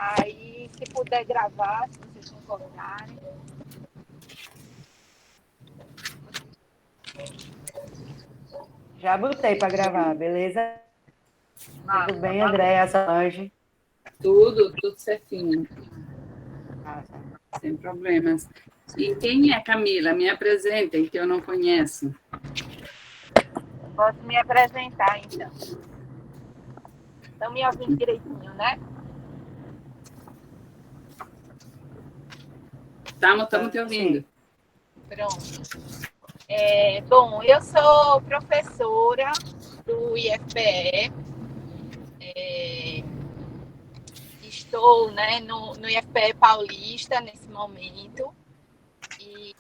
Aí, se puder gravar, se vocês concordarem. Já botei para gravar, beleza? Tudo Massa, bem, valeu. Andréia, Solange? Tudo certinho, Massa. sem problemas. E quem é Camila? Me apresentem, que eu não conheço. Posso me apresentar, então. Estão me ouvindo direitinho, né? Estamos te ouvindo. Sim. Pronto. Bom, eu sou professora do IFPE. Estou, né, no IFPE Paulista nesse momento e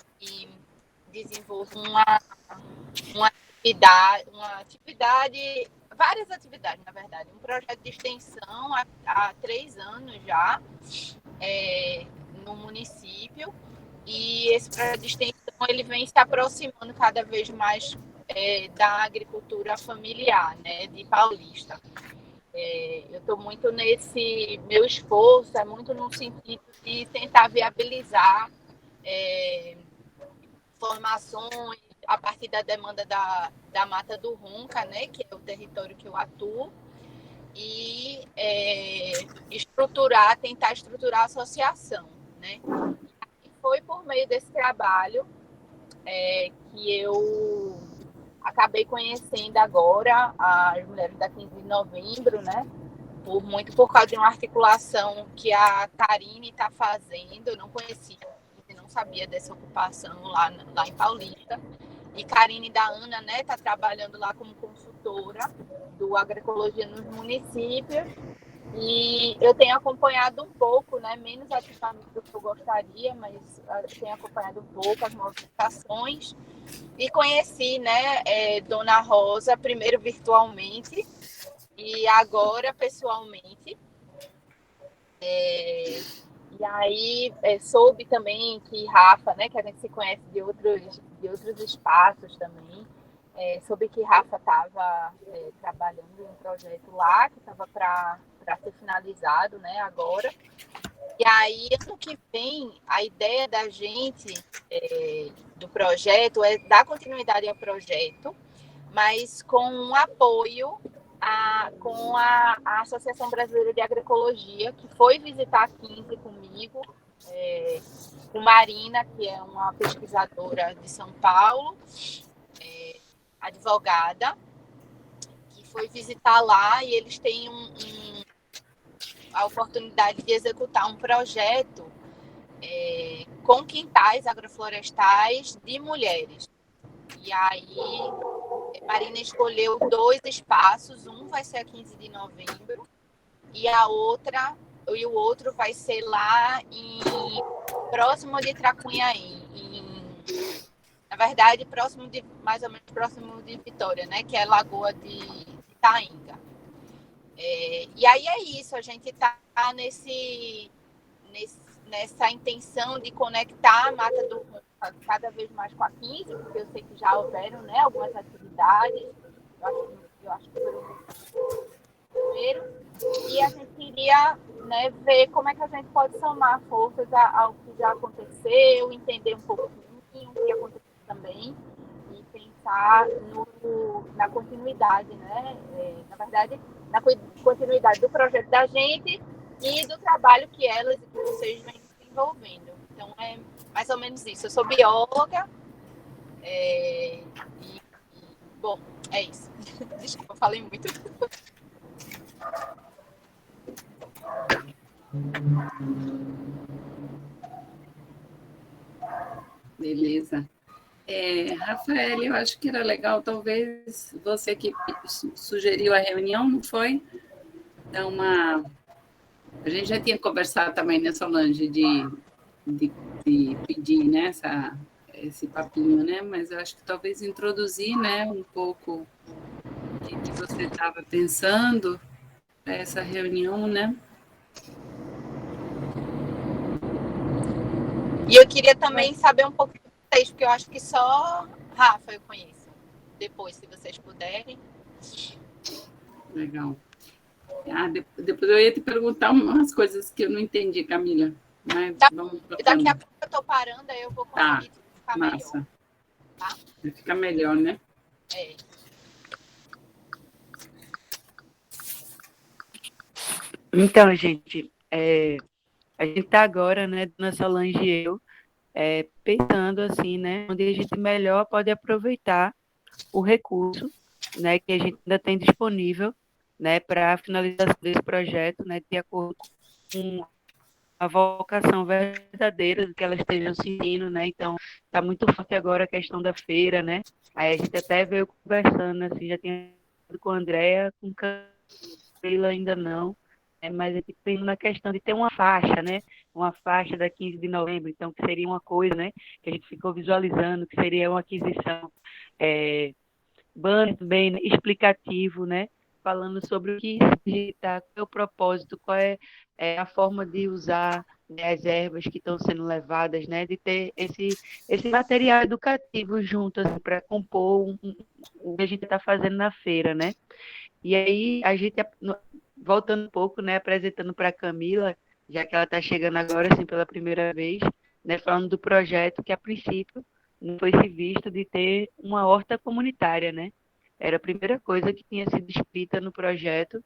desenvolvo uma atividade, várias atividades, na verdade. Um projeto de extensão há 3 anos já no município. E esse projeto de extensão ele vem se aproximando cada vez mais da agricultura familiar, né, de Paulista. Eu estou muito nesse meu esforço, é muito no sentido de tentar viabilizar formações a partir da demanda da Mata do Ronca, né, que é o território que eu atuo, e tentar estruturar a associação, né? E foi por meio desse trabalho que eu acabei conhecendo agora as mulheres da 15 de novembro, né? Muito por causa de uma articulação que a Karine está fazendo. Eu não conhecia, não sabia dessa ocupação lá em Paulista. E Karine da Ana, né, está trabalhando lá como consultora do Agroecologia nos municípios. E eu tenho acompanhado um pouco, né, menos ativamente do que eu gostaria, mas tenho acompanhado um pouco as movimentações. E conheci, né, Dona Rosa, primeiro virtualmente e agora pessoalmente. E aí soube também que Rafa, né, que a gente se conhece de outros espaços também, soube que Rafa estava trabalhando em um projeto lá, que estava para ser finalizado, né, agora. E aí, ano que vem, a ideia da gente, do projeto, é dar continuidade ao projeto, mas com um apoio com a Associação Brasileira de Agroecologia, que foi visitar a 15 comigo, com Marina, que é uma pesquisadora de São Paulo, advogada, que foi visitar lá, e eles têm a oportunidade de executar um projeto com quintais agroflorestais de mulheres. E aí, Marina escolheu 2 espaços, um vai ser a 15 de novembro e o outro vai ser lá próximo de Tracunhaém, na verdade, mais ou menos próximo de Vitória, né, que é Lagoa de Itaenga. E aí é isso, a gente está nessa intenção de conectar a Mata do Ronca cada vez mais com a 15, porque eu sei que já houveram, né, algumas atividades, eu acho que foram primeiro, e a gente queria, né, ver como é que a gente pode somar forças ao que já aconteceu, entender um pouquinho o que aconteceu também, e pensar na continuidade, né, na verdade, na continuidade do projeto da gente e do trabalho que elas e que vocês vêm desenvolvendo. Então, é mais ou menos isso. Eu sou bióloga bom, é isso. Desculpa, eu falei muito. Beleza. Rafael, eu acho que era legal, talvez você que sugeriu a reunião, não foi? Então, a gente já tinha conversado também, né, Solange, de pedir, né, esse papinho, né? Mas eu acho que talvez introduzir, né, um pouco o que você estava pensando para essa reunião, né? E eu queria também saber um pouco de vocês, porque eu acho que só Rafa eu conheço. Depois, se vocês puderem. Legal. Depois eu ia te perguntar umas coisas que eu não entendi, Camila. Mas Tá. vamos Daqui a trocando. pouco eu tô parando, aí eu vou Tá, conseguir ficar melhor. massa. Tá? Vai ficar melhor, né? É. Então, gente, a gente está agora, né, Dona Solange e eu, pensando assim, né, onde a gente melhor pode aproveitar o recurso, né, que a gente ainda tem disponível, né, para a finalização desse projeto, né, de acordo com a vocação verdadeira do que elas estejam sentindo, né? Então, está muito forte agora a questão da feira, né? Aí a gente até veio conversando, assim, já tinha falado com a Andrea, com Camila ainda não, né? Mas a gente tem na questão de ter uma faixa, né? Uma faixa da 15 de novembro, então, que seria uma coisa, né? Que a gente ficou visualizando, que seria uma aquisição banner bem explicativo, né? Falando sobre o que isso digitar, qual é o propósito, qual é a forma de usar, né, as ervas que estão sendo levadas, né? De ter esse material educativo junto assim, para compor o que a gente está fazendo na feira, né? E aí a gente, voltando um pouco, né, apresentando para a Camila, já que ela está chegando agora assim pela primeira vez, né, falando do projeto que a princípio não foi se visto de ter uma horta comunitária, né? Era a primeira coisa que tinha sido escrita no projeto.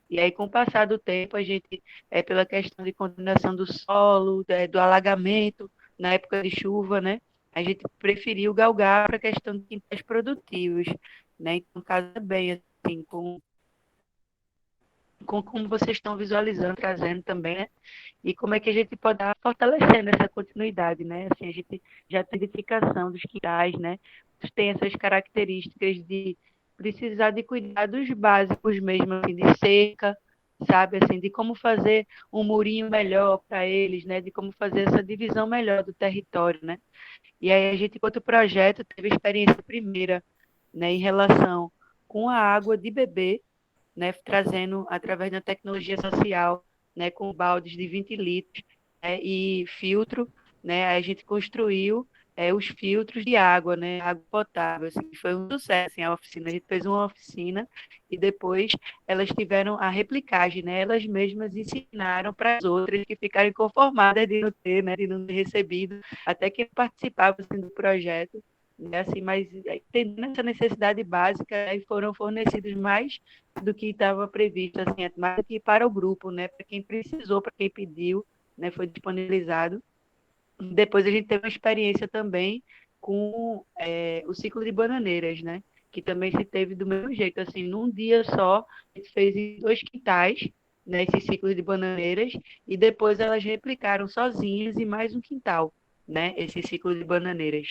E aí, com o passar do tempo, a gente, pela questão de contaminação do solo, do alagamento, na época de chuva, né? A gente preferiu galgar para a questão de quintais produtivos, né? Então, casa bem, assim, com como vocês estão visualizando, trazendo também, né? E como é que a gente pode estar fortalecendo essa continuidade, né? Assim, a gente já tem identificação dos quintais, né? Tem essas características de precisar de cuidados básicos mesmo, assim, de seca, sabe? Assim, de como fazer um murinho melhor para eles, né? De como fazer essa divisão melhor do território, né? E aí a gente, enquanto projeto, teve a experiência primeira, né? Em relação com a água de beber, né, trazendo através da tecnologia social, né, com baldes de 20 litros, né, e filtro, né, a gente construiu os filtros de água, né, água potável, assim, foi um sucesso, assim, a oficina, a gente fez uma oficina e depois elas tiveram a replicagem, né, elas mesmas ensinaram para as outras que ficaram inconformadas de não ter, né, de não ter recebido, até que participavam assim, do projeto, né, assim, mas entendendo essa necessidade básica, né, foram fornecidos mais do que estava previsto, assim, mais do que para o grupo, né? Para quem precisou, para quem pediu, né? Foi disponibilizado. Depois a gente teve uma experiência também com o ciclo de bananeiras, né? Que também se teve do mesmo jeito, assim, num dia só, a gente fez em 2 quintais, né? Esse ciclo de bananeiras, e depois elas replicaram sozinhas em mais um quintal, né? Esse ciclo de bananeiras.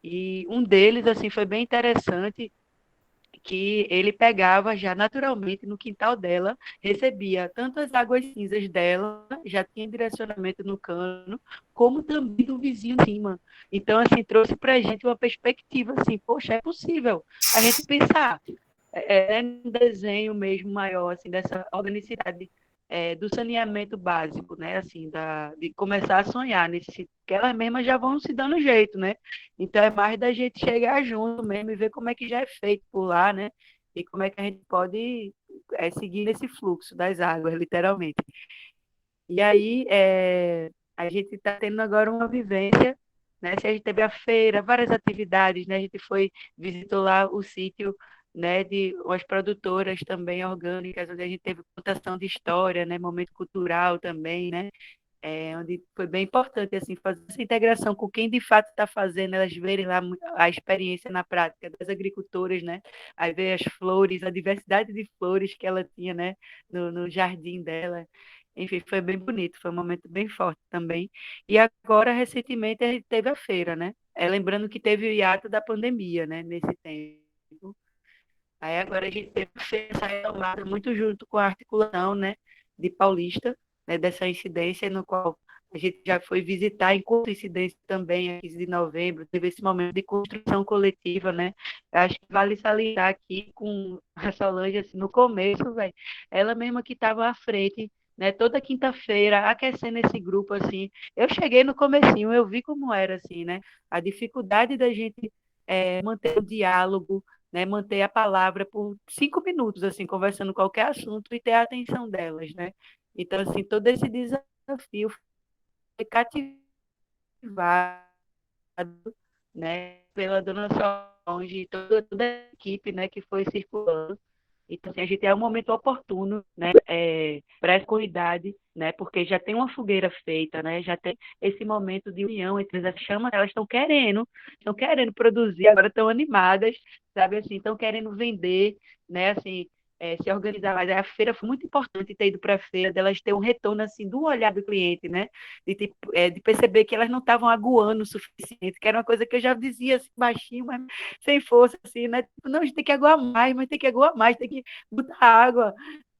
E um deles, assim, foi bem interessante, que ele pegava já naturalmente no quintal dela, recebia tanto as águas cinzas dela, já tinha direcionamento no cano, como também do vizinho de cima. Então, assim, trouxe para a gente uma perspectiva assim, poxa, é possível a gente pensar um desenho mesmo maior, assim, dessa organicidade do saneamento básico, né, assim, de começar a sonhar nesse, que elas mesmas já vão se dando jeito, né, então é mais da gente chegar junto mesmo e ver como é que já é feito por lá, né, e como é que a gente pode seguir nesse fluxo das águas, literalmente. E aí, a gente está tendo agora uma vivência, né? Se a gente teve a feira, várias atividades, né? A gente foi, visitou lá o sítio, né? De umas produtoras também orgânicas, onde a gente teve contação de história, né? Momento cultural também, né? Onde foi bem importante, assim, fazer essa integração com quem de fato está fazendo, elas verem lá a experiência na prática das agricultoras, né? Aí ver as flores, a diversidade de flores que ela tinha, né? No jardim dela. Enfim, foi bem bonito, foi um momento bem forte também. E agora, recentemente, a gente teve a feira, né? Lembrando que teve o hiato da pandemia, né? Nesse tempo. Aí agora a gente teve essa retomada muito junto com a articulação, né, de Paulista, né, dessa incidência no qual a gente já foi visitar enquanto incidência também, a 15 de novembro, teve esse momento de construção coletiva, né? Eu acho que vale salientar aqui com a Solange, assim, no começo, velho, ela mesma que estava à frente, né, toda quinta-feira, aquecendo esse grupo, assim. Eu cheguei no comecinho, eu vi como era, assim, né? A dificuldade da gente manter o diálogo, né, manter a palavra por 5 minutos, assim, conversando qualquer assunto e ter a atenção delas, né? Então, assim, todo esse desafio foi cativado, né, pela dona Solange e toda a equipe, né, que foi circulando. Então, assim, a gente é um momento oportuno, né, para essa comunidade, né, porque já tem uma fogueira feita, né, já tem esse momento de união entre as chamas, elas estão querendo produzir, agora estão animadas, sabe, assim, estão querendo vender, né, assim, se organizar mais. A feira foi muito importante ter ido para a feira, delas ter um retorno, assim, do olhar do cliente, né, de perceber que elas não estavam aguando o suficiente, que era uma coisa que eu já dizia assim, baixinho, mas sem força, assim, né? Tipo, não, a gente tem que aguar mais, mas tem que aguar mais, tem que botar água,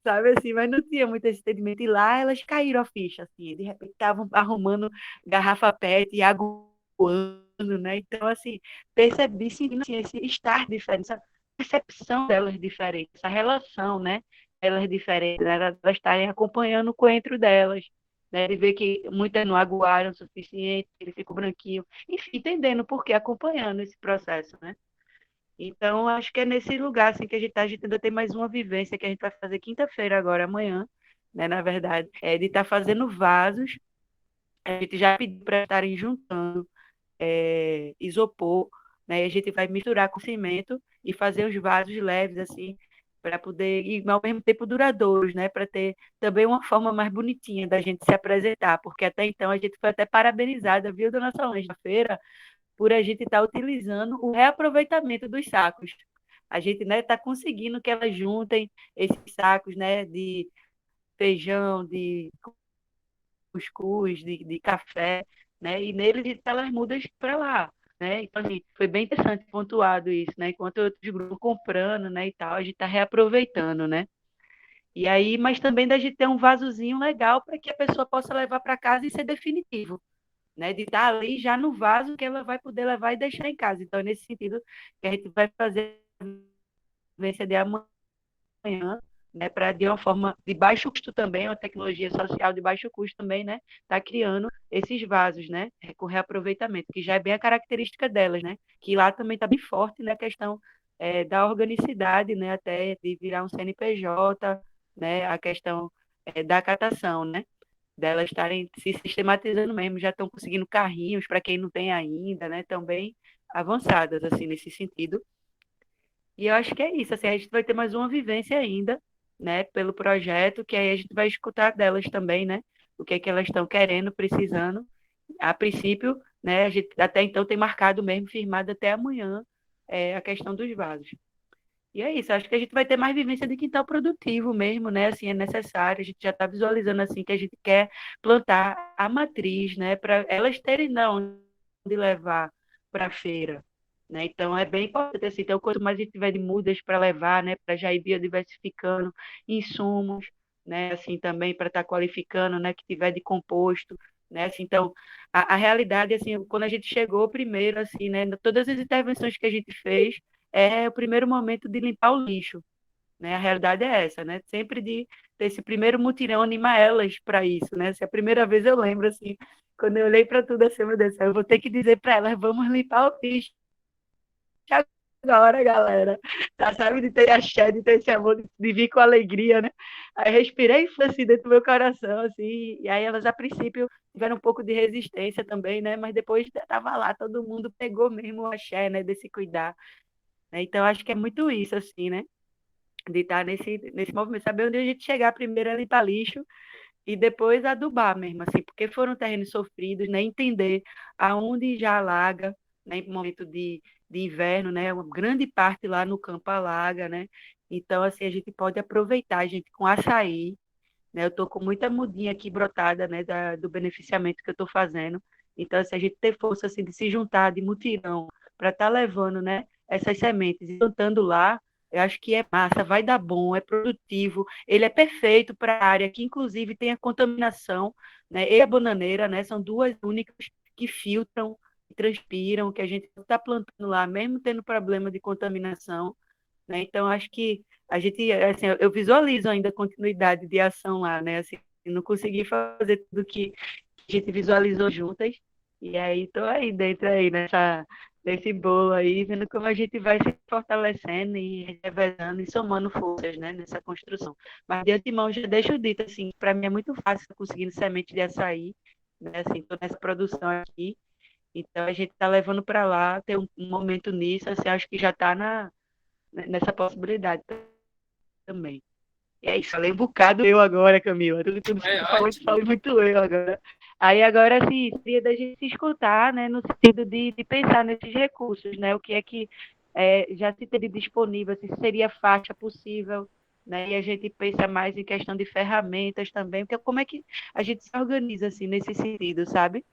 sabe assim? Mas não tinha muito esse entendimento. E lá elas caíram a ficha, assim, de repente estavam arrumando garrafa PET e aguando, né? Então, assim, percebi, sim, assim, esse estar diferente, essa percepção delas diferente, essa relação, né? Elas diferentes, né? Elas estarem acompanhando o coentro delas, né? De ver que muitas não aguaram o suficiente, ele ficou branquinho, enfim, entendendo por que, acompanhando esse processo, né? Então, acho que é nesse lugar assim, que a gente está. A gente ainda tem mais uma vivência que a gente vai fazer quinta-feira, agora, amanhã, né, na verdade, de estar fazendo vasos. A gente já pediu para estarem juntando isopor, né, e a gente vai misturar com cimento e fazer os vasos leves, assim, para poder, e ao mesmo tempo duradouros, né, para ter também uma forma mais bonitinha da gente se apresentar, porque até então a gente foi até parabenizada, viu, dona Solange, na feira, por a gente estar utilizando o reaproveitamento dos sacos. A gente, né, está conseguindo que elas juntem esses sacos, né, de feijão, de cuscuz, de café, né, e neles elas mudam para lá, né. Então, assim, foi bem interessante pontuado isso, né, enquanto outros grupos comprando, né, e tal, a gente está reaproveitando, né. E aí, mas também da gente ter um vasozinho legal para que a pessoa possa levar para casa e ser definitivo, né, de estar ali já no vaso que ela vai poder levar e deixar em casa. Então, é nesse sentido que a gente vai fazer a vivência de amanhã, né, para de uma forma de baixo custo também, uma tecnologia social de baixo custo também, né, tá criando esses vasos, né, com reaproveitamento, que já é bem a característica delas, né, que lá também está bem forte, né, a questão da organicidade, né, até de virar um CNPJ, né, a questão da catação, né, delas estarem se sistematizando mesmo, já estão conseguindo carrinhos para quem não tem ainda, né? Também avançadas assim nesse sentido. E eu acho que é isso, assim, a gente vai ter mais uma vivência ainda, né, pelo projeto, que aí a gente vai escutar delas também, né? O que é que elas estão querendo, precisando. A princípio, né, a gente até então tem marcado mesmo, firmado até amanhã, a questão dos vasos. E é isso, acho que a gente vai ter mais vivência de quintal produtivo mesmo, né? Assim, é necessário, a gente já está visualizando assim que a gente quer plantar a matriz, né? Para elas terem não onde levar para a feira, né? Então é bem importante assim, então quanto mais a gente tiver de mudas para levar, né? Para já ir biodiversificando insumos, né? Assim também para estar qualificando, né? Que tiver de composto, né? Assim, então a realidade assim, quando a gente chegou primeiro assim, né? Todas as intervenções que a gente fez é o primeiro momento de limpar o lixo, né? A realidade é essa, né? Sempre de ter esse primeiro mutirão, animar elas para isso, né? Se a primeira vez eu lembro, assim, quando eu olhei para tudo assim, meu Deus, eu vou ter que dizer para elas, vamos limpar o lixo agora, galera. Tá, sabe, de ter axé, de ter esse amor, de vir com alegria, né? Aí respirei assim dentro do meu coração, assim, e aí elas, a princípio, tiveram um pouco de resistência também, né? Mas depois estava lá, todo mundo pegou mesmo o axé, né? Desse cuidar, né? Então, acho que é muito isso, assim, né? De estar nesse movimento, saber onde a gente chegar primeiro é limpar lixo e depois adubar mesmo, assim, porque foram terrenos sofridos, né? Entender aonde já alaga, né? Em momento de inverno, né? Uma grande parte lá no campo alaga, né? Então, assim, a gente pode aproveitar, gente, com açaí, né? Eu estou com muita mudinha aqui brotada, né? Do beneficiamento que eu estou fazendo. Então, se a gente ter força, assim, de se juntar de mutirão para estar levando, né? Essas sementes e plantando lá, eu acho que é massa, vai dar bom, é produtivo, ele é perfeito para a área que, inclusive, tem a contaminação, né? E a bananeira, né? São duas únicas que filtram, que transpiram, que a gente está plantando lá, mesmo tendo problema de contaminação, né? Então, acho que a gente, assim, eu visualizo ainda a continuidade de ação lá, né? Assim, não consegui fazer tudo que a gente visualizou juntas, e aí estou aí dentro aí desse bolo aí, vendo como a gente vai se fortalecendo e revezando e somando forças, né, nessa construção. Mas de antemão já deixo dito assim, para mim é muito fácil conseguindo semente de açaí, né, assim, tô nessa produção aqui, então a gente está levando para lá, ter um momento nisso, assim, acho que já está nessa possibilidade também. E é isso, falei um bocado eu agora, Camila. Tudo que É tu falou, tu ótimo. falei muito eu agora. Aí agora, assim, seria da gente se escutar, né, no sentido de pensar nesses recursos, né, o que é que já se teria disponível, se seria faixa possível, né, e a gente pensa mais em questão de ferramentas também, porque como é que a gente se organiza, assim, nesse sentido, sabe?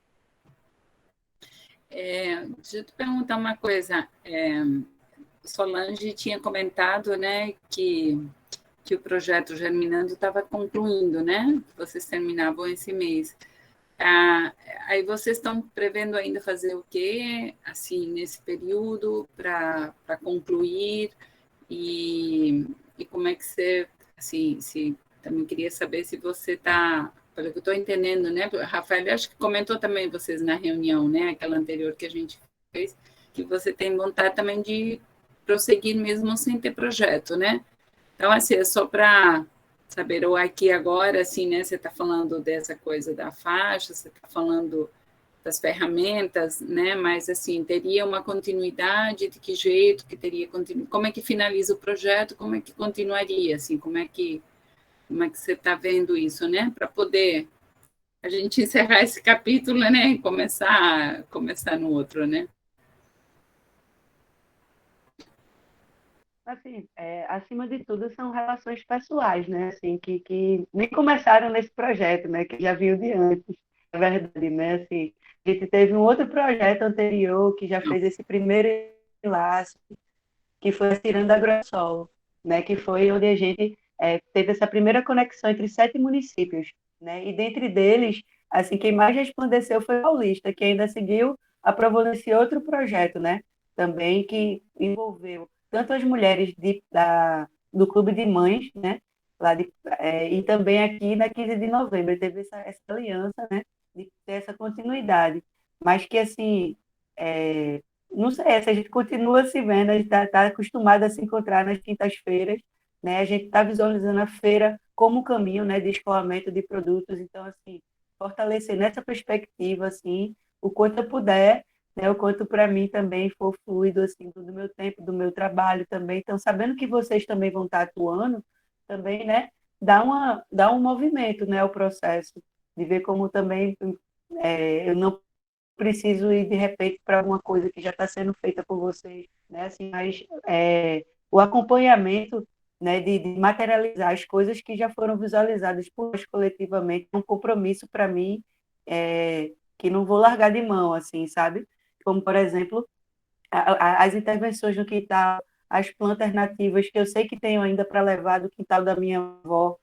Deixa eu te perguntar uma coisa. Solange tinha comentado, né, que o projeto Germinando estava concluindo, né? Vocês terminavam esse mês. Ah, aí vocês estão prevendo ainda fazer o quê, assim, nesse período para concluir e como é que você, assim, se também queria saber se você está, pelo que eu estou entendendo, né? Rafael, acho que comentou também vocês na reunião, né? Aquela anterior que a gente fez, que você tem vontade também de prosseguir mesmo sem ter projeto, né? Então, assim, é só para saber, ou aqui agora, assim, né? Você está falando dessa coisa da faixa, você está falando das ferramentas, né? Mas, assim, teria uma continuidade, de que jeito que teria como é que finaliza o projeto, como é que continuaria, assim, como é que você está vendo isso, né? Para poder a gente encerrar esse capítulo, né? E começar no outro, né? Assim, acima de tudo, são relações pessoais, né? Assim, que nem começaram nesse projeto, né? Que já vinham de antes, na verdade, né? Assim, a gente teve um outro projeto anterior que já fez esse primeiro enlace, que foi a Ciranda Agrossol, né? Que foi onde a gente teve essa primeira conexão entre 7 municípios, né? E dentre deles, assim, quem mais resplandeceu foi Paulista, que ainda seguiu aprovando esse outro projeto, né? Também que envolveu tanto as mulheres do Clube de Mães, né? E também aqui na 15 de novembro teve essa aliança, né? De ter essa continuidade. Mas que, assim, não sei, se a gente continua se vendo, a gente está acostumado a se encontrar nas quintas-feiras, né? A gente está visualizando a feira como um caminho, né, de escoamento de produtos. Então, assim, fortalecer nessa perspectiva, assim, o quanto eu puder, né, o quanto para mim também for fluido, assim, do meu tempo, do meu trabalho também. Então, sabendo que vocês também vão estar atuando, também, né, dá um movimento, né, ao processo, de ver como também eu não preciso ir de repente para alguma coisa que já está sendo feita por vocês, né? Assim, mas o acompanhamento, né, de materializar as coisas que já foram visualizadas por nós coletivamente, é um compromisso para mim que não vou largar de mão, assim, sabe? Como, por exemplo, as intervenções no quintal, as plantas nativas que eu sei que tenho ainda para levar do quintal da minha avó,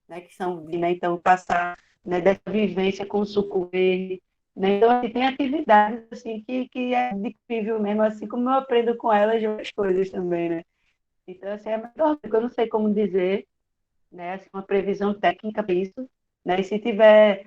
né, que são, né, então, passar, né, dessa vivência com o suco verde, né, então, assim, tem atividades, assim, que é adqurível mesmo, assim como eu aprendo com elas outras coisas também, né, então, assim, é melhor, eu não sei como dizer, né, assim, uma previsão técnica para isso, né, e se tiver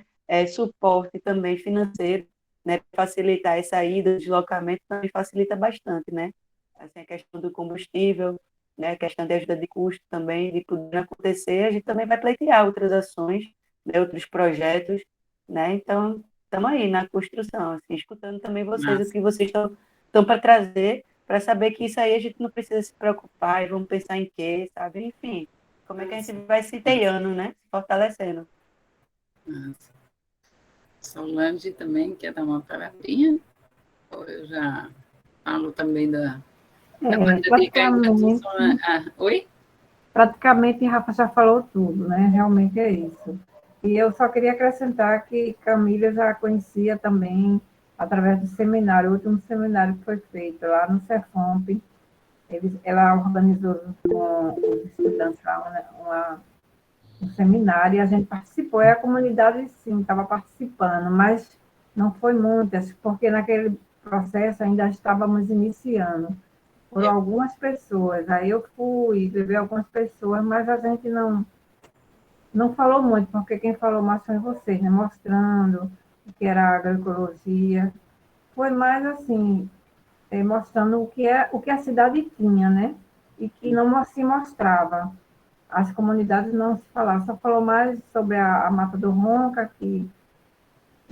suporte também financeiro, né, para facilitar essa ida, o deslocamento, também facilita bastante, né, assim, a questão do combustível, né, a questão de ajuda de custo também, de poder acontecer, a gente também vai pleitear outras ações, né, outros projetos, né, então, estamos aí na construção, assim, escutando também vocês, o Nossa, que vocês estão para trazer, para saber que isso aí a gente não precisa se preocupar e vamos pensar em quê, sabe, enfim, como é que a gente nossa, vai se teiando, né? Se fortalecendo. nossa. Solange também quer dar uma palavrinha? Ou eu já falo também da Mandioca e Praticamente, Solange? Oi? praticamente Rafa já falou tudo, né? Realmente é isso. E eu só queria acrescentar que Camila já conhecia também através do seminário, o último seminário que foi feito lá no Cefomp. Ela organizou com os estudantes lá um seminário e a gente participou. E a comunidade, sim, estava participando, mas não foi muitas, porque naquele processo ainda estávamos iniciando. Por algumas pessoas. Aí eu fui, levei algumas pessoas, mas a gente não falou muito, porque quem falou mais foi vocês, né? Mostrando o que era a agroecologia, foi mais assim, mostrando o que a cidade tinha, né? E que não se mostrava. As comunidades não se falavam, só falou mais sobre a Mata do Ronca, que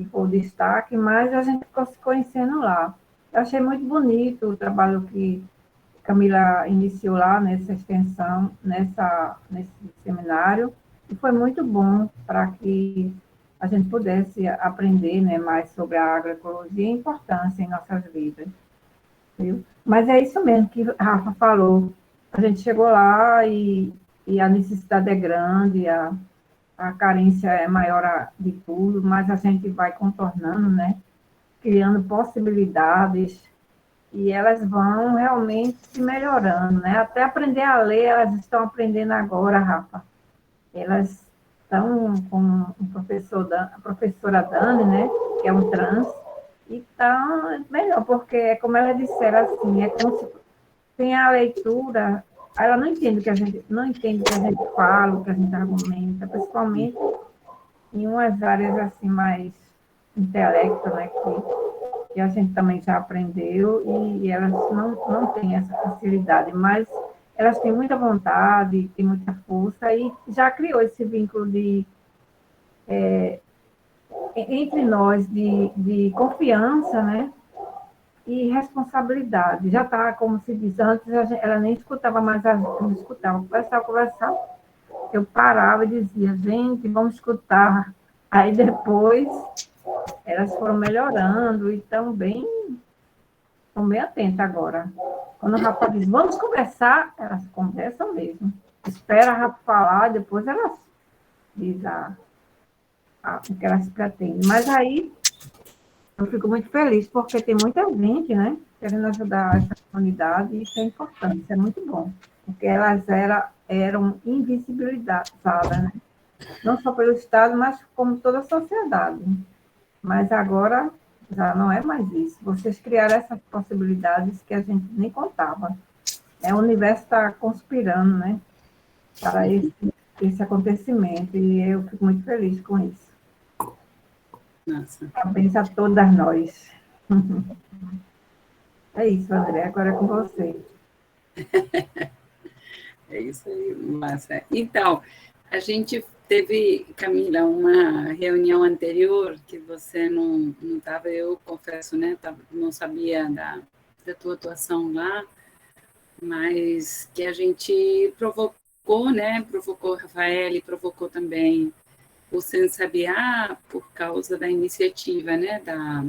foi o destaque, mas a gente ficou se conhecendo lá. Eu achei muito bonito o trabalho que Camila iniciou lá nessa extensão, nesse seminário, e foi muito bom para que a gente pudesse aprender, né, mais sobre a agroecologia e a importância em nossas vidas. Viu? Mas é isso mesmo que a Rafa falou. A gente chegou lá e a necessidade é grande, a carência é maior de tudo, mas a gente vai contornando, né? Criando possibilidades e elas vão realmente se melhorando, né? Até aprender a ler, elas estão aprendendo agora, Rafa. Elas estão com a professora Dani, né? Que é um trans, e está melhor, porque é como ela disseram assim, é como se tem a leitura, ela não entende o que a gente, não entende o que a gente fala, o que a gente argumenta, principalmente em umas áreas assim mais intelecto, né? Que a gente também já aprendeu e elas não têm essa facilidade, mas elas têm muita vontade, têm muita força e já criou esse vínculo entre nós de confiança, né? E responsabilidade. Já está, como se diz, antes ela nem escutava mais a gente, não escutava, conversar. Eu parava e dizia, gente, vamos escutar. Aí depois elas foram melhorando e estão bem atentas agora. Quando o Rafa diz, vamos conversar, elas conversam mesmo. Espera a Rafa falar, depois elas dizem o que elas pretendem. Mas aí eu fico muito feliz, porque tem muita gente, né, querendo ajudar essa comunidade, e isso é importante, isso é muito bom, porque elas eram invisibilizadas, né? Não só pelo Estado, mas como toda a sociedade. Mas agora já não é mais isso. Vocês criaram essas possibilidades que a gente nem contava. O universo está conspirando, né, para esse acontecimento, e eu fico muito feliz com isso. Nossa. Parabéns a todas nós. É isso, André, agora é com você. É isso aí, massa. Então, a gente teve, Camila, uma reunião anterior que você não estava, eu confesso, né? Não sabia da tua atuação lá, mas que a gente provocou, né? Provocou o Rafael e provocou também o Sensabiá por causa da iniciativa, né? Da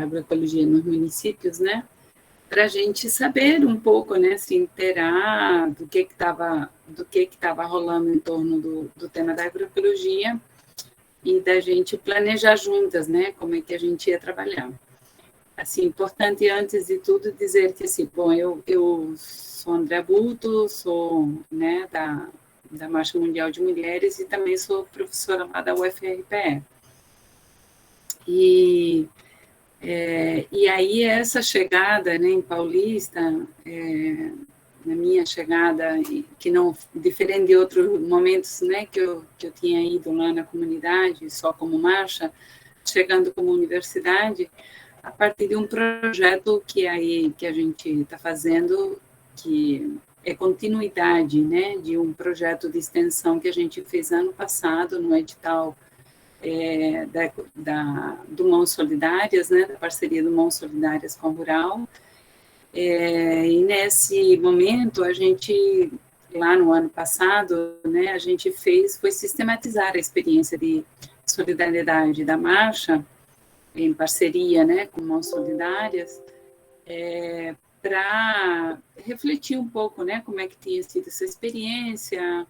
agroecologia nos municípios, né? Para a gente saber um pouco, né, se inteirar do que estava rolando em torno do tema da agroecologia e da gente planejar juntas, né, como é que a gente ia trabalhar. Assim, importante antes de tudo dizer que assim, bom, eu sou André Buto, sou, né, da Marcha Mundial de Mulheres e também sou professora lá da UFRPE. E aí essa chegada, né, em Paulista, na minha chegada, que não diferente de outros momentos, né, que eu tinha ido lá na comunidade só como marcha, chegando como universidade, a partir de um projeto que a gente está fazendo, que é continuidade, né, de um projeto de extensão que a gente fez ano passado no edital do Mãos Solidárias, né, da parceria do Mãos Solidárias com a Rural. E nesse momento, a gente, lá no ano passado, né, a gente foi sistematizar a experiência de solidariedade da marcha, em parceria, né, com Mãos Solidárias, para refletir um pouco, né, como é que tinha sido essa experiência,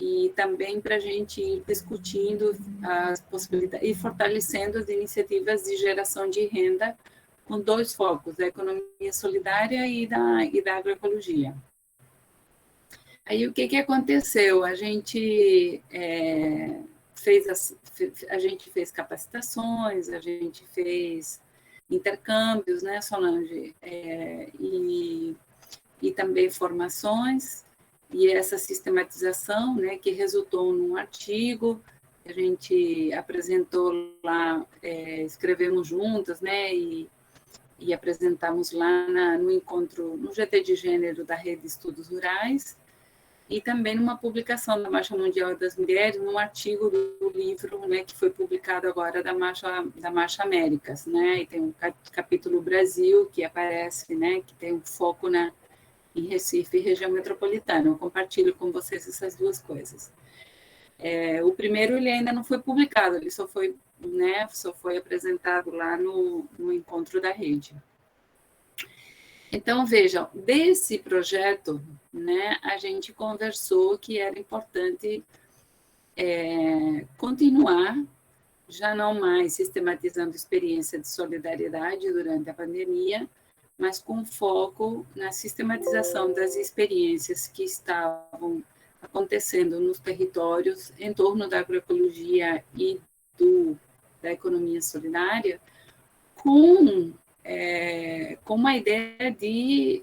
e também para a gente ir discutindo as possibilidades e fortalecendo as iniciativas de geração de renda com dois focos, a economia solidária e da agroecologia. Aí o que aconteceu? A gente fez capacitações, a gente fez intercâmbios, né, Solange, e também formações. E essa sistematização, né, que resultou num artigo a gente apresentou lá, escrevemos juntas, né, e apresentamos lá no encontro, no GT de Gênero da Rede de Estudos Rurais, e também numa publicação da Marcha Mundial das Mulheres, num artigo do livro, né, que foi publicado agora da Marcha Américas, né, e tem um capítulo Brasil que aparece, né, que tem um foco em Recife e região metropolitana. Eu compartilho com vocês essas duas coisas. O primeiro ele ainda não foi publicado, ele só foi apresentado lá no encontro da rede. Então, vejam, desse projeto, né, a gente conversou que era importante continuar, já não mais sistematizando experiência de solidariedade durante a pandemia, mas com foco na sistematização das experiências que estavam acontecendo nos territórios em torno da agroecologia e da economia solidária, com uma ideia de,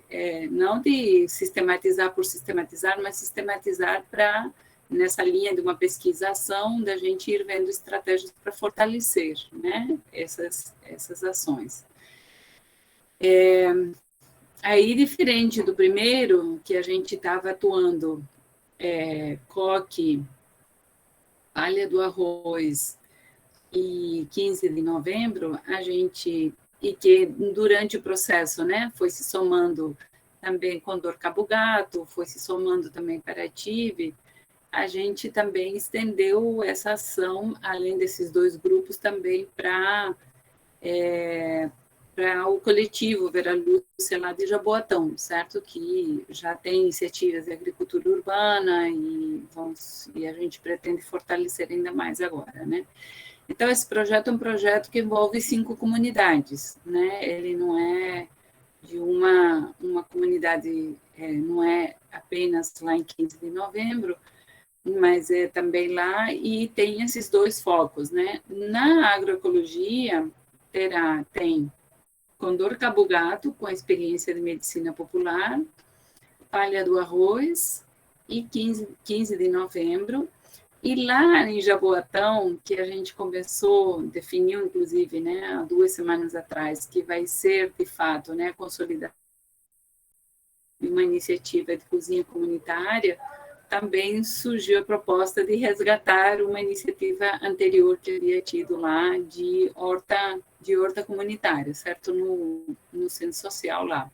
não de sistematizar por sistematizar, mas sistematizar para, nessa linha de uma pesquisação, da gente ir vendo estratégias para fortalecer, né, essas ações. Aí, diferente do primeiro, que a gente estava atuando coque, palha do arroz e 15 de novembro, e que durante o processo, né, foi se somando também Condor Cabo Gato, foi se somando também Paraty, a gente também estendeu essa ação, além desses dois grupos, também para o coletivo Vera Lúcia lá de Jaboatão, certo? Que já tem iniciativas de agricultura urbana e a gente pretende fortalecer ainda mais agora, né? Então, esse projeto é um projeto que envolve 5 comunidades, né? Ele não é de uma comunidade, não é apenas lá em 15 de novembro, mas é também lá, e tem esses dois focos, né? Na agroecologia, tem Condor Cabo Gato, com a experiência de medicina popular, Palha do Arroz, e 15 de novembro. E lá em Jaboatão, que a gente definiu, inclusive, né, há 2 semanas atrás, que vai ser, de fato, né, consolidar uma iniciativa de cozinha comunitária, também surgiu a proposta de resgatar uma iniciativa anterior que havia tido lá de horta comunitária, certo? No centro social lá.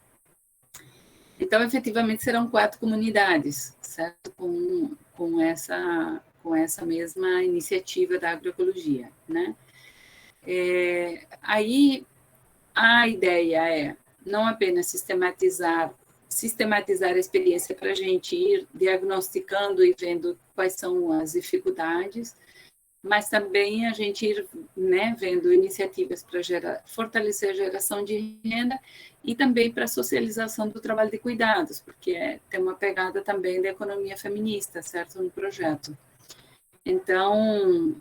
Então, efetivamente, serão 4 comunidades, certo? Com essa mesma iniciativa da agroecologia, né? Aí, a ideia é não apenas sistematizar a experiência para a gente ir diagnosticando e vendo quais são as dificuldades, mas também a gente ir, né, vendo iniciativas para fortalecer a geração de renda e também para a socialização do trabalho de cuidados, porque tem uma pegada também da economia feminista, certo, no projeto. Então,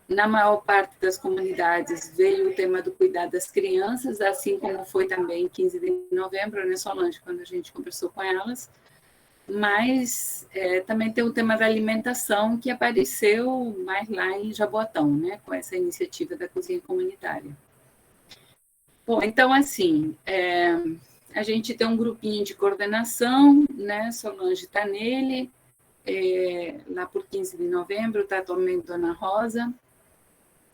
na maior parte das comunidades veio o tema do cuidado das crianças, assim como foi também em 15 de novembro, né, Solange, quando a gente conversou com elas, mas também tem o tema da alimentação, que apareceu mais lá em Jaboatão, né, com essa iniciativa da cozinha comunitária. Bom, então, assim, a gente tem um grupinho de coordenação, né, Solange está nele, lá por 15 de novembro, está também Dona Rosa,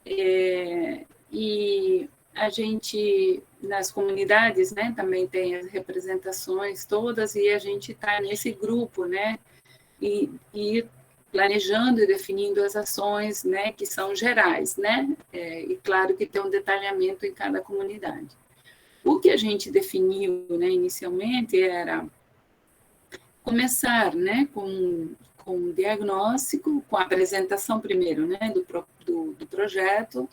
e a gente, nas comunidades, né, também tem as representações todas, e a gente está nesse grupo, né, e planejando e definindo as ações, né, que são gerais, né, e claro que tem um detalhamento em cada comunidade. O que a gente definiu, né, inicialmente era começar, né, com um diagnóstico, com a apresentação primeiro, né, do projeto,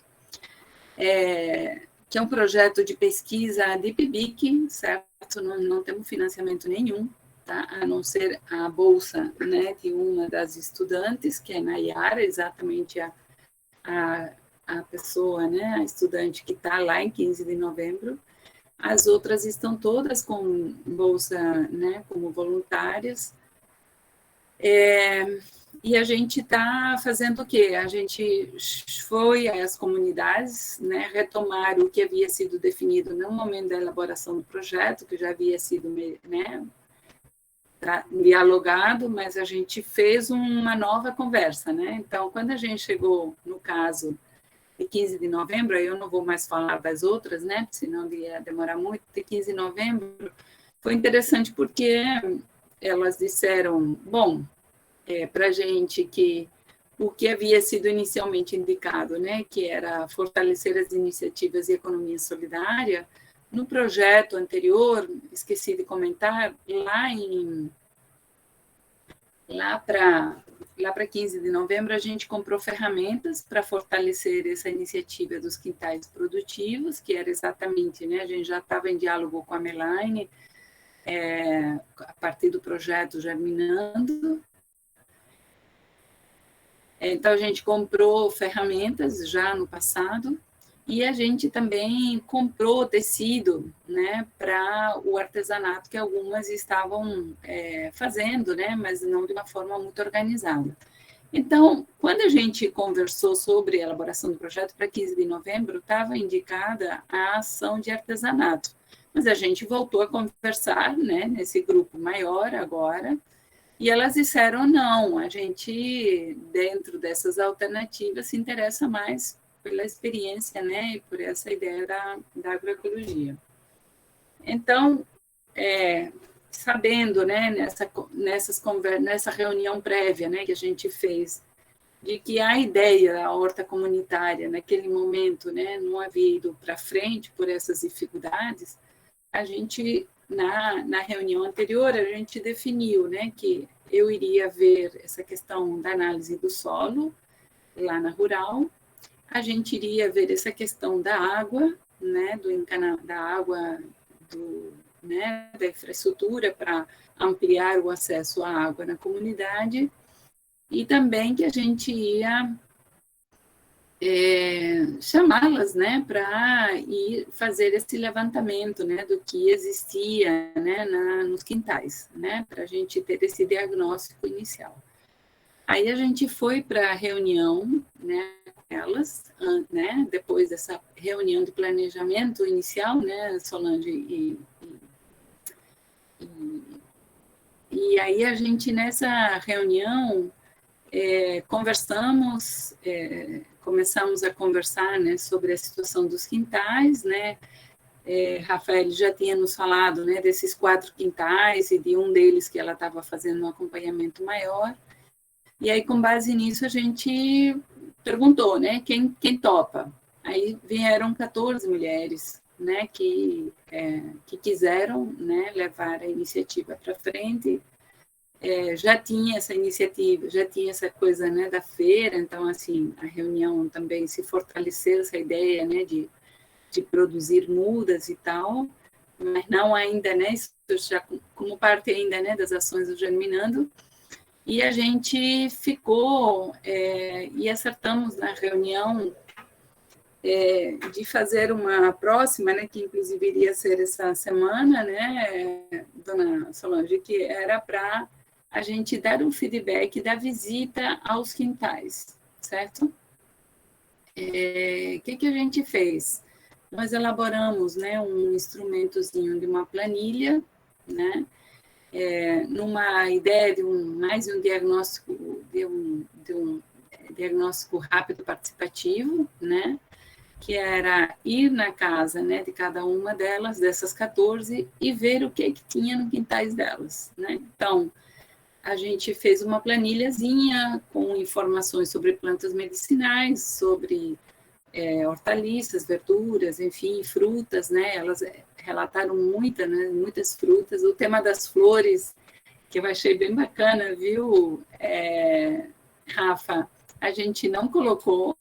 que é um projeto de pesquisa de PIBIC, certo? Não temos financiamento nenhum, tá? A não ser a bolsa, né, de uma das estudantes, que é Nayara, exatamente a pessoa, né, a estudante que está lá em 15 de novembro. As outras estão todas com bolsa, né, como voluntárias. E a gente está fazendo o quê? A gente foi às comunidades, né, retomar o que havia sido definido no momento da elaboração do projeto, que já havia sido, né, dialogado, mas a gente fez uma nova conversa, né? Então, quando a gente chegou, no caso, de 15 de novembro, aí eu não vou mais falar das outras, né? Senão ia demorar muito. De 15 de novembro, foi interessante porque elas disseram, bom, para a gente que o que havia sido inicialmente indicado, né, que era fortalecer as iniciativas de economia solidária, no projeto anterior, esqueci de comentar, lá para 15 de novembro, a gente comprou ferramentas para fortalecer essa iniciativa dos quintais produtivos, que era exatamente, né, a gente já estava em diálogo com a Melaine, a partir do projeto Germinando. Então, a gente comprou ferramentas já no passado e a gente também comprou tecido, né, para o artesanato que algumas estavam fazendo, né, mas não de uma forma muito organizada. Então, quando a gente conversou sobre a elaboração do projeto para 15 de novembro, estava indicada a ação de artesanato, mas a gente voltou a conversar, né, nesse grupo maior agora, e elas disseram, não, a gente, dentro dessas alternativas, se interessa mais pela experiência, né, e por essa ideia da agroecologia. Então, sabendo, né, nessa reunião prévia, né, que a gente fez, de que a ideia da horta comunitária, naquele momento, né, não havia ido para frente por essas dificuldades, a gente, na reunião anterior, a gente definiu, né, que eu iria ver essa questão da análise do solo, lá na Rural, a gente iria ver essa questão da água, né, da água, né, da infraestrutura para ampliar o acesso à água na comunidade, e também que a gente ia chamá-las, né, para ir fazer esse levantamento, né, do que existia, né, nos quintais, né, para a gente ter esse diagnóstico inicial. Aí a gente foi para a reunião, né, com elas, né, depois dessa reunião de planejamento inicial, né, Solange e aí a gente nessa reunião conversamos, começamos a conversar, né, sobre a situação dos quintais, né, Rafael já tinha nos falado, né, desses 4 quintais e de um deles que ela estava fazendo um acompanhamento maior, e aí com base nisso a gente perguntou, né, quem topa? Aí vieram 14 mulheres, né, que quiseram, né, levar a iniciativa para frente. Já tinha essa iniciativa, já tinha essa coisa, né, da feira, então, assim, a reunião também se fortaleceu essa ideia, né, de produzir mudas e tal, mas não ainda, né, isso já como parte ainda, né, das ações do Germinando, e a gente ficou, e acertamos na reunião de fazer uma próxima, né, que inclusive iria ser essa semana, né, dona Solange, que era para a gente dar um feedback da visita aos quintais, certo? O que a gente fez? Nós elaboramos, né, um instrumentozinho de uma planilha, né, numa ideia de mais um diagnóstico, de um diagnóstico rápido participativo, né, que era ir na casa, né, de cada uma delas, dessas 14, e ver o que tinha no quintais delas, né? Então, a gente fez uma planilhazinha com informações sobre plantas medicinais, sobre hortaliças, verduras, enfim, frutas, né? Elas relataram muitas frutas. O tema das flores, que eu achei bem bacana, viu, Rafa? A gente não colocou,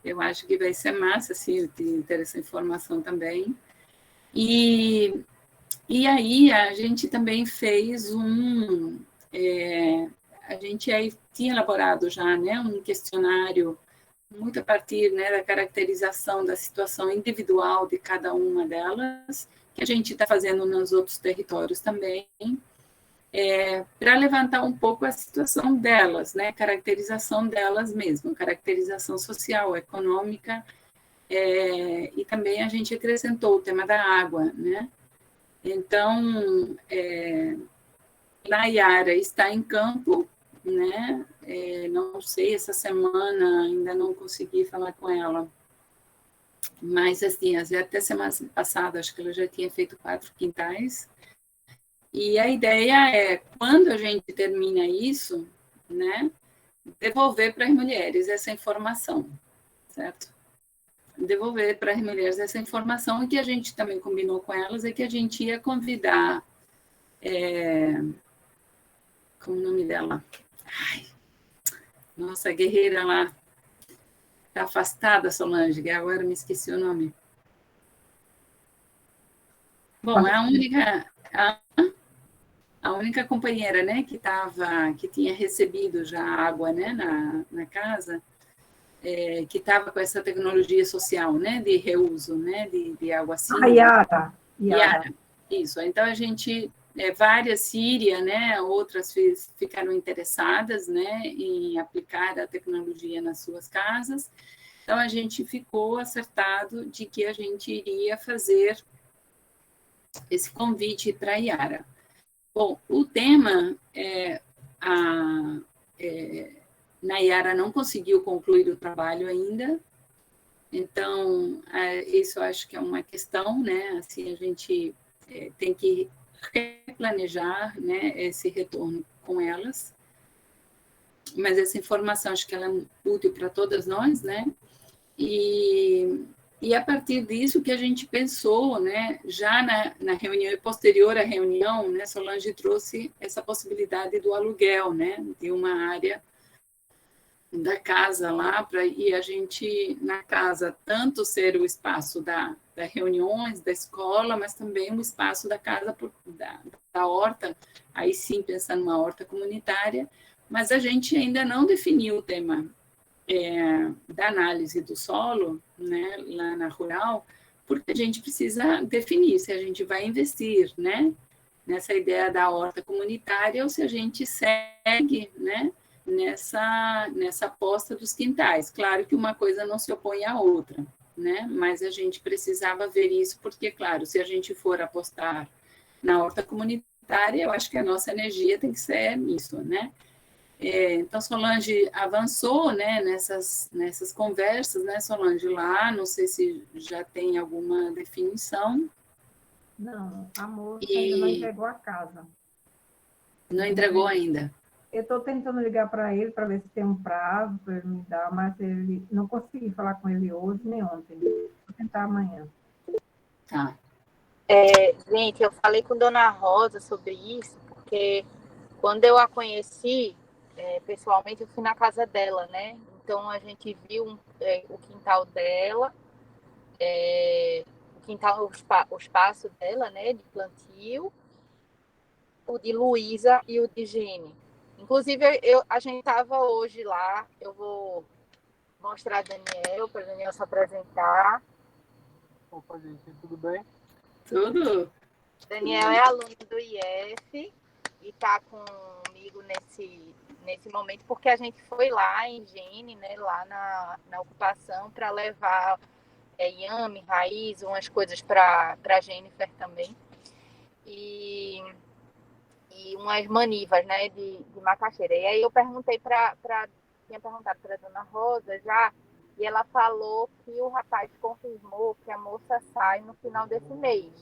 eu acho que vai ser massa, assim, ter essa informação também. E aí a gente também fez a gente aí tinha elaborado já, né, um questionário muito a partir, né, da caracterização da situação individual de cada uma delas, que a gente está fazendo nos outros territórios também, para levantar um pouco a situação delas, né? Caracterização delas mesmo, caracterização social, econômica, e também a gente acrescentou o tema da água, né? Então, Nayara está em campo, né? Não sei, essa semana ainda não consegui falar com ela, mas assim, até semana passada, acho que ela já tinha feito 4 quintais, e a ideia é, quando a gente termina isso, né, devolver para as mulheres essa informação, certo? Devolver para as mulheres essa informação, e que a gente também combinou com elas, é que a gente ia convidar, como o nome dela? Ai, nossa, a guerreira lá, está afastada, Solange, que agora me esqueci o nome. Bom, é a única companheira, né, que tinha recebido já água, né, na casa, que estava com essa tecnologia social, né, de reuso, né, de água simples. A Yara. Isso. Então a gente, várias Síria, né, outras ficaram interessadas, né, em aplicar a tecnologia nas suas casas. Então a gente ficou acertado de que a gente iria fazer esse convite para a Yara. Bom, o tema Nayara não conseguiu concluir o trabalho ainda, então isso eu acho que é uma questão, né? Assim, a gente tem que replanejar, né, esse retorno com elas, mas essa informação acho que ela é útil para todas nós, né? E a partir disso que a gente pensou, né, já na reunião e posterior à reunião, né, Solange trouxe essa possibilidade do aluguel, né, de uma área da casa lá, e a gente, na casa, tanto ser o espaço das reuniões, da escola, mas também o espaço da casa, da horta, aí sim pensando numa horta comunitária, mas a gente ainda não definiu o tema da análise do solo, né, lá na rural, porque a gente precisa definir se a gente vai investir, né, nessa ideia da horta comunitária ou se a gente segue, né, nessa aposta dos quintais. Claro que uma coisa não se opõe à outra, né, mas a gente precisava ver isso porque, claro, se a gente for apostar na horta comunitária, eu acho que a nossa energia tem que ser nisso, né. Então, Solange avançou, né, nessas conversas, né, Solange, lá, não sei se já tem alguma definição. Não, a moça ainda não entregou a casa. Não entregou ainda. Eu estou tentando ligar para ele para ver se tem um prazo para ele me dar, mas ele não consegui falar com ele hoje nem ontem. Vou tentar amanhã. Tá. Gente, eu falei com Dona Rosa sobre isso, porque quando eu a conheci, pessoalmente, eu fui na casa dela, né? Então, a gente viu o quintal dela, o espaço dela, né, de plantio, o de Luísa e o de Gene. Inclusive, a gente estava hoje lá, eu vou mostrar a Daniel, para o Daniel se apresentar. Opa, gente, tudo bem? Tudo. Daniel é aluno do IF e está comigo nesse momento, porque a gente foi lá em Gene, né, lá na ocupação, para levar inhame, raiz, umas coisas para a Jennifer também. E umas manivas, né, de macaxeira. E aí eu perguntei tinha perguntado para a Dona Rosa já, e ela falou que o rapaz confirmou que a moça sai no final desse mês.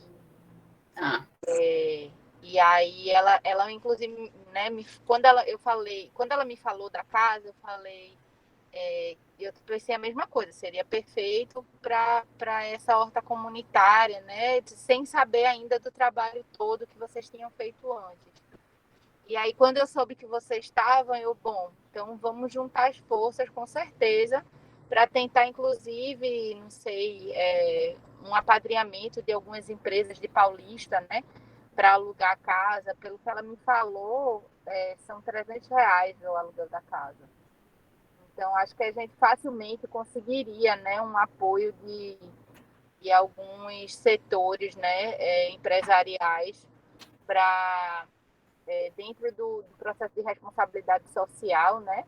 E aí ela inclusive, né, quando ela me falou da casa, eu falei, eu pensei a mesma coisa, seria perfeito para essa horta comunitária, né, sem saber ainda do trabalho todo que vocês tinham feito antes. E aí, quando eu soube que vocês estavam, então vamos juntar as forças, com certeza, para tentar, inclusive, não sei, um apadrinhamento de algumas empresas de Paulista, né, para alugar a casa. Pelo que ela me falou, são R$300 o aluguel da casa. Então, acho que a gente facilmente conseguiria, né, um apoio de alguns setores, né, empresariais para dentro do processo de responsabilidade social, né,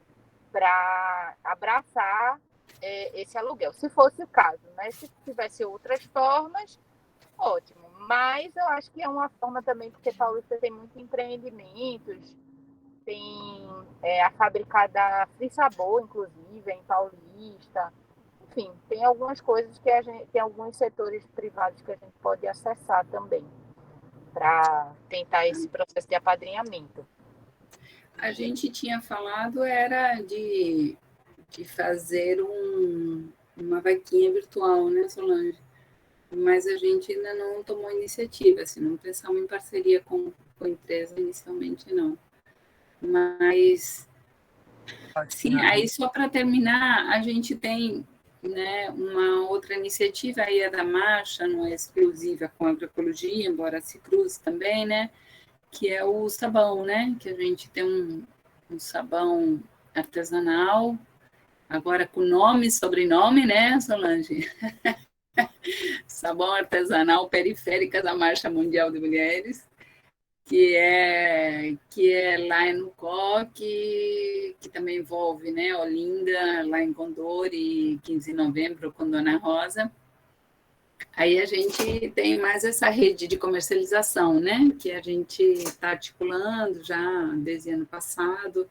para abraçar esse aluguel. Se fosse o caso, né, se tivesse outras formas, ótimo. Mas eu acho que é uma forma também, porque Paulista tem muitos empreendimentos, tem a fábrica da Free Sabor, inclusive, em Paulista. Enfim, tem algumas coisas que tem alguns setores privados que a gente pode acessar também para tentar esse processo de apadrinhamento. A gente tinha falado era de fazer uma vaquinha virtual, né, Solange? Mas a gente ainda não tomou iniciativa, assim, não pensamos em parceria com a empresa inicialmente, não. Mas, sim, aí só para terminar, a gente tem, né, uma outra iniciativa aí, a da Marcha, não é exclusiva com a agroecologia, embora se cruze também, né, que é o sabão, né, que a gente tem um sabão artesanal, agora com nome e sobrenome, né, Solange? Sabão artesanal periférica da Marcha Mundial de Mulheres, que é lá no Coque, que também envolve, né, Olinda, lá em Condori, 15 de novembro, com Dona Rosa. Aí a gente tem mais essa rede de comercialização, né, que a gente está articulando já desde ano passado,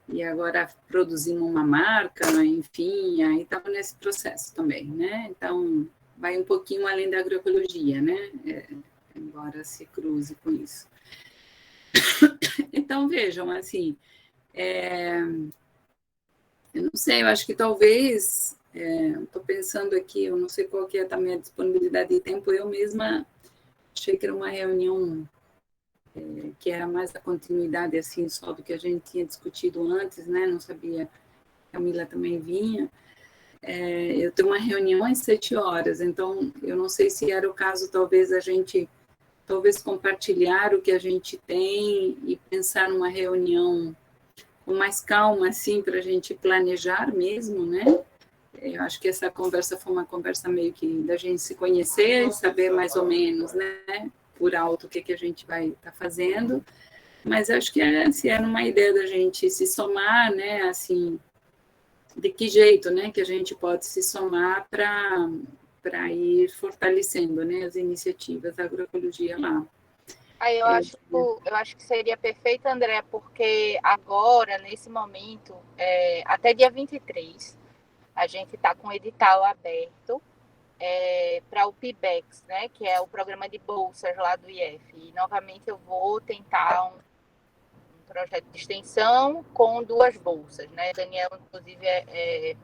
e agora produzimos uma marca, enfim, aí estamos nesse processo também, né, então vai um pouquinho além da agroecologia, né, embora se cruze com isso. Então, vejam, assim, eu não sei, eu acho que talvez, estou pensando aqui, eu não sei qual que é a minha disponibilidade de tempo, eu mesma achei que era uma reunião que era mais a continuidade, assim, só do que a gente tinha discutido antes, né, não sabia, a Camila também vinha, eu tenho uma reunião às 7 horas, então eu não sei se era o caso, talvez a gente compartilhar o que a gente tem e pensar numa reunião com mais calma, assim, para a gente planejar mesmo, né? Eu acho que essa conversa foi uma conversa meio que da gente se conhecer, saber mais ou menos, né, por alto o que a gente vai estar fazendo, mas acho que assim, era uma ideia da gente se somar, né, assim, de que jeito, né, que a gente pode se somar para ir fortalecendo, né, as iniciativas da agroecologia lá. Aí eu acho que seria perfeito, André, porque agora, nesse momento, até dia 23, a gente está com o edital aberto para o PIBEX, né, que é o programa de bolsas lá do IF. E, novamente, eu vou tentar um projeto de extensão com 2 bolsas, né? Daniel, inclusive, é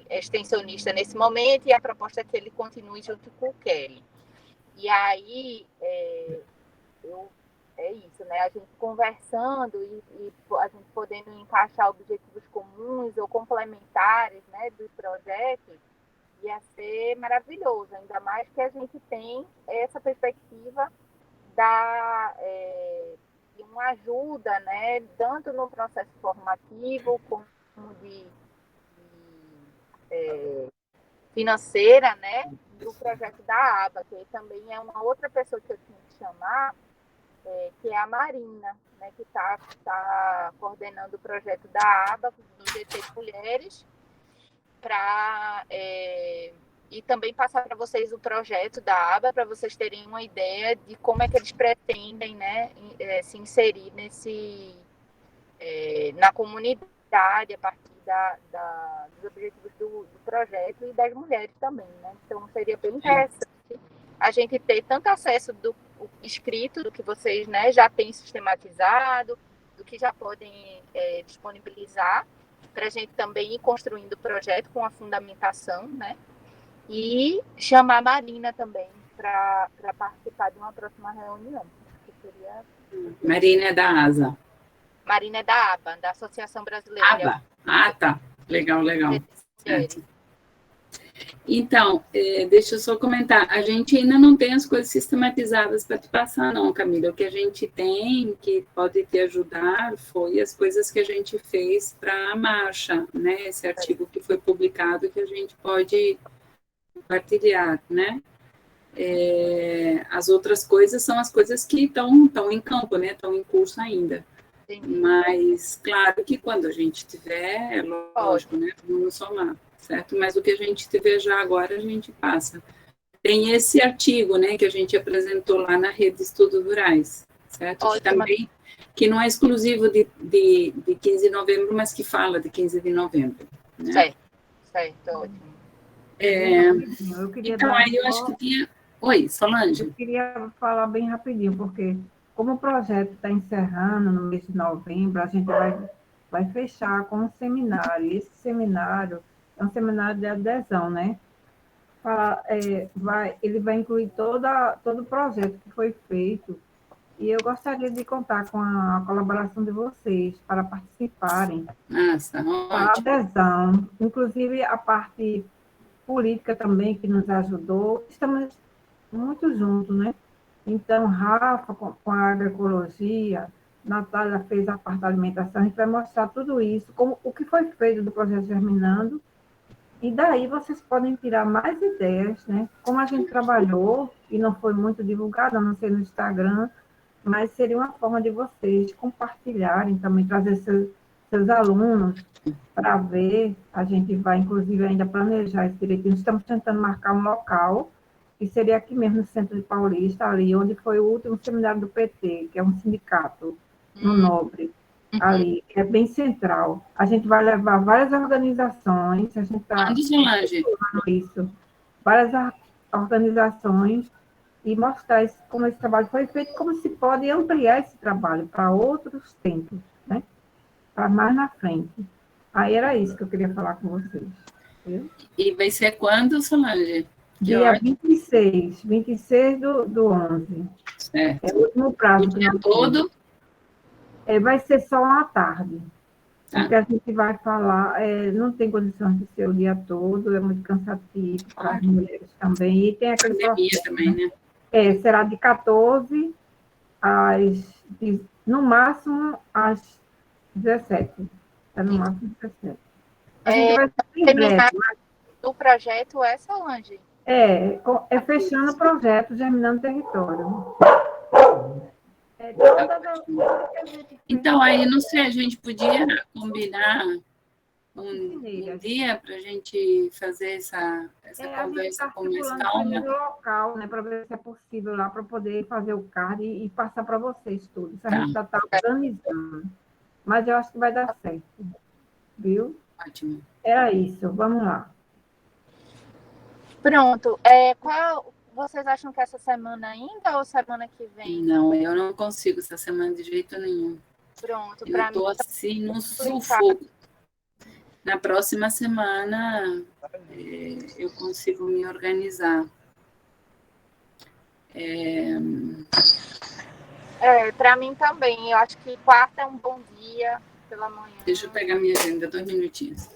extensionista nesse momento, e a proposta é que ele continue junto com o Kelly. E aí, é isso, né? A gente conversando e a gente podendo encaixar objetivos comuns ou complementares, né, dos projetos, ia ser maravilhoso, ainda mais que a gente tem essa perspectiva de uma ajuda, né, tanto no processo formativo como de financeira, né, do projeto da ABA, que também é uma outra pessoa que eu tinha que chamar, que é a Marina, né, que está coordenando o projeto da ABA, do GT Mulheres, e também passar para vocês o projeto da ABA, para vocês terem uma ideia de como é que eles pretendem, né, se inserir na comunidade a partir dos objetivos do projeto e das mulheres também, né? Então seria bem interessante a gente ter tanto acesso do escrito, do que vocês, né, já têm sistematizado, do que já podem disponibilizar, para a gente também ir construindo o projeto com a fundamentação, né? E chamar a Marina também para participar de uma próxima reunião. Marina é da ASA. Marina é da ABA, da Associação Brasileira. ABA? Ah, tá. Legal. Então, deixa eu só comentar, a gente ainda não tem as coisas sistematizadas para te passar, não, Camila. O que a gente tem, que pode te ajudar, foi as coisas que a gente fez para a marcha, né? Esse artigo que foi publicado, que a gente pode compartilhar, né? As outras coisas são as coisas que estão em campo, né? Estão em curso ainda. Entendi. Mas, claro que quando a gente tiver, é lógico, né? Vamos somar, certo? Mas o que a gente tiver já agora, a gente passa. Tem esse artigo, né, que a gente apresentou lá na Rede de Estudos Rurais, certo? Que também, que não é exclusivo de 15 de novembro, mas que fala de 15 de novembro. Né? Certo, ótimo. Eu queria então, aí eu acho que tinha... Oi, Solange. Eu queria falar bem rapidinho, porque como o projeto está encerrando no mês de novembro, a gente vai fechar com um seminário. E esse seminário é um seminário de adesão, né? Ele vai incluir todo o projeto que foi feito. E eu gostaria de contar com a colaboração de vocês para participarem Nossa, da ótimo. adesão, inclusive a parte política também, que nos ajudou. Estamos muito juntos, né? Então, Rafa, com a agroecologia, Natália fez a parte da alimentação, a gente vai mostrar tudo isso, como o que foi feito do projeto Germinando, e daí vocês podem tirar mais ideias, né? Como a gente trabalhou, e não foi muito divulgado, a não ser no Instagram, mas seria uma forma de vocês compartilharem também, trazer seus alunos para ver. A gente vai, inclusive, ainda planejar isso direitinho. Estamos tentando marcar um local, que seria aqui mesmo no centro de Paulista, ali onde foi o último seminário do PT, que é um sindicato no Nobre, ali, que é bem central. A gente vai levar várias organizações, a gente está isso, várias organizações, e mostrar como esse trabalho foi feito, como se pode ampliar esse trabalho para outros tempos, né? Para mais na frente. Aí era isso que eu queria falar com vocês. Viu? E vai ser quando, Solange? Dia 26 do 11. Certo. É o último prazo. O dia todo? Vai ser só uma tarde. Tá. Porque a gente vai falar, não tem condições de ser o dia todo, é muito cansativo para as mulheres também. E tem aquele processo, também, né? Será de 14 no máximo às 17. No máximo 17. A gente vai ter em breve. Do projeto Solange? Fechando o projeto Germinando Território. Então, aí, não sei, a gente podia combinar um dia para a gente fazer essa conversa com mais calma. No local, né, para ver se é possível lá, para poder fazer o card e passar para vocês tudo. Isso a gente já está organizando. Mas eu acho que vai dar certo. Viu? Ótimo. Era isso, vamos lá. Pronto. Qual vocês acham que essa semana ainda ou semana que vem? Não, eu não consigo essa semana de jeito nenhum. Pronto. Eu estou assim no sufoco. Na próxima semana eu consigo me organizar. Para mim também. Eu acho que quarta é um bom dia pela manhã. Deixa eu pegar minha agenda, 2 minutinhos.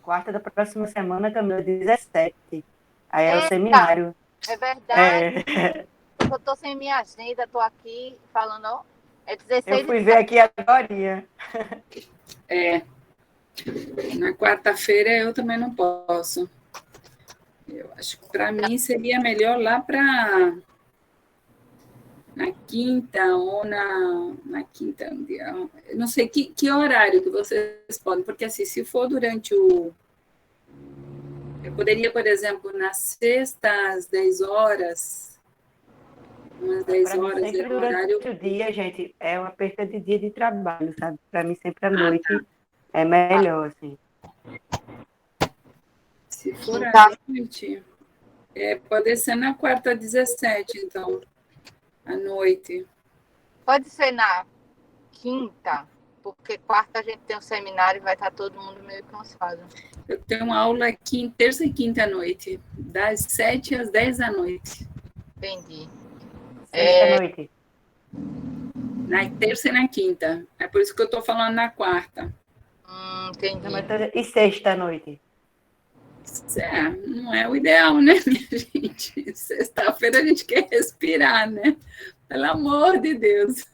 Quarta da próxima semana, Camila, 17. Aí é o seminário. É verdade. Eu estou sem minha agenda, estou aqui falando, ó. É 16. Eu fui ver aqui agora. Na quarta-feira eu também não posso. Eu acho que para mim seria melhor lá para na quinta ou na quinta. Eu não sei que horário que vocês podem, porque assim, se for durante o... Eu poderia, por exemplo, na sexta, às 10 horas, umas 10 horas é o horário... O dia, gente, é uma perda de dia de trabalho, sabe? Para mim, sempre à noite é melhor, assim. Se for à noite, pode ser na quarta 17, então, à noite. Pode ser na quinta, porque quarta a gente tem um seminário e vai estar todo mundo meio cansado. Eu tenho uma aula aqui terça e quinta à noite, das 7 às 10 da noite. Entendi. Sexta noite. Na terça e na quinta. É por isso que eu estou falando na quarta. Entendi. E sexta à noite? Não é o ideal, né, minha gente? Sexta-feira a gente quer respirar, né? Pelo amor de Deus.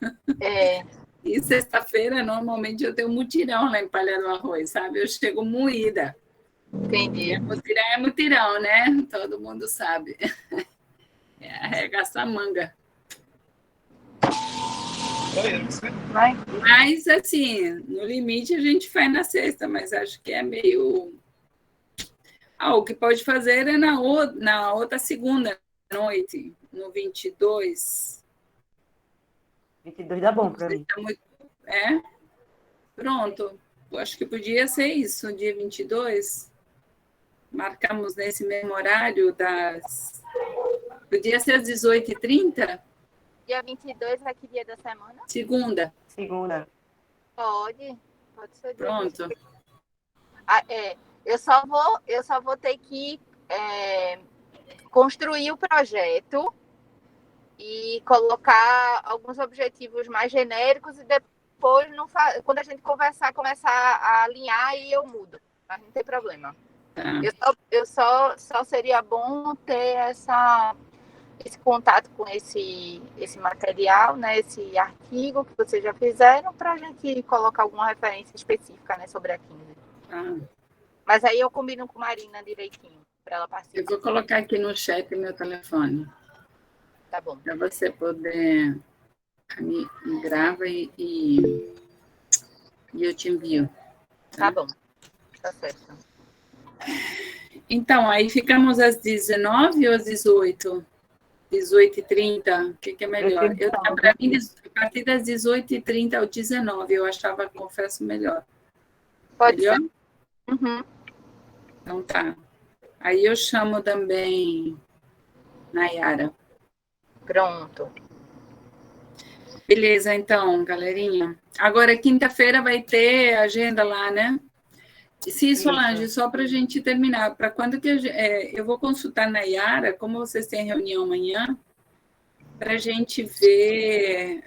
E sexta-feira, normalmente, eu tenho mutirão lá em Palha do Arroz, sabe? Eu chego moída. Entendi. É mutirão, né? Todo mundo sabe. É arregaçar a manga. Vai. Mas, assim, no limite, a gente faz na sexta, mas acho que é meio... o que pode fazer é na outra segunda noite, no 22. 22 dá bom Não para sei mim. se é muito... É? Pronto. Eu acho que podia ser isso, dia 22. Marcamos nesse mesmo horário das... Podia ser às 18h30? Dia 22 é que dia da semana? Segunda. Segunda. Pode ser dia Pronto. 22. Eu só vou ter que construir o projeto e colocar alguns objetivos mais genéricos e depois, quando a gente conversar, começar a alinhar e eu mudo. Mas não tem problema. Tá. Eu só seria bom ter esse contato com esse material, né, esse artigo que vocês já fizeram, para a gente colocar alguma referência específica, né, sobre a 15. Ah, Mas aí eu combino com Marina direitinho, para ela eu participar. vou colocar aqui no chat meu telefone, Tá bom. para você poder me grava e eu te envio. Tá bom. Tá certo. Então, aí ficamos às 19 ou às 18? 18h30, o que é melhor? Para mim, a partir das 18h30 ao 19, eu achava, confesso, melhor. Pode Melhor? ser. Uhum. Então tá. Aí eu chamo também Nayara. Pronto. Beleza, então, galerinha. Agora, quinta-feira vai ter agenda lá, né? Sim, Solange, só para a gente terminar, para quando que eu vou consultar na Nayara, como vocês têm reunião amanhã, para a gente ver,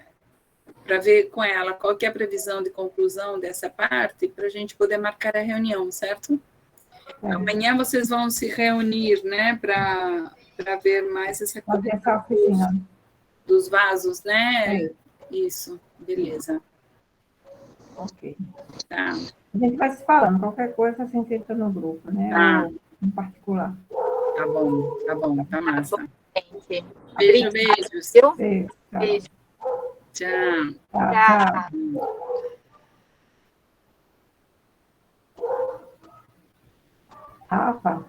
para ver com ela qual que é a previsão de conclusão dessa parte, para a gente poder marcar a reunião, certo? Amanhã vocês vão se reunir, né, para ver mais essa coisa dos vasos, né? Isso, beleza. Ok. Tá. A gente vai se falando, qualquer coisa a gente entra no grupo, né? Tá. Ou em particular. Tá bom, tá massa. Gente. Beijos. Beijo, Beijo. Tchau. Tchau. Rafa.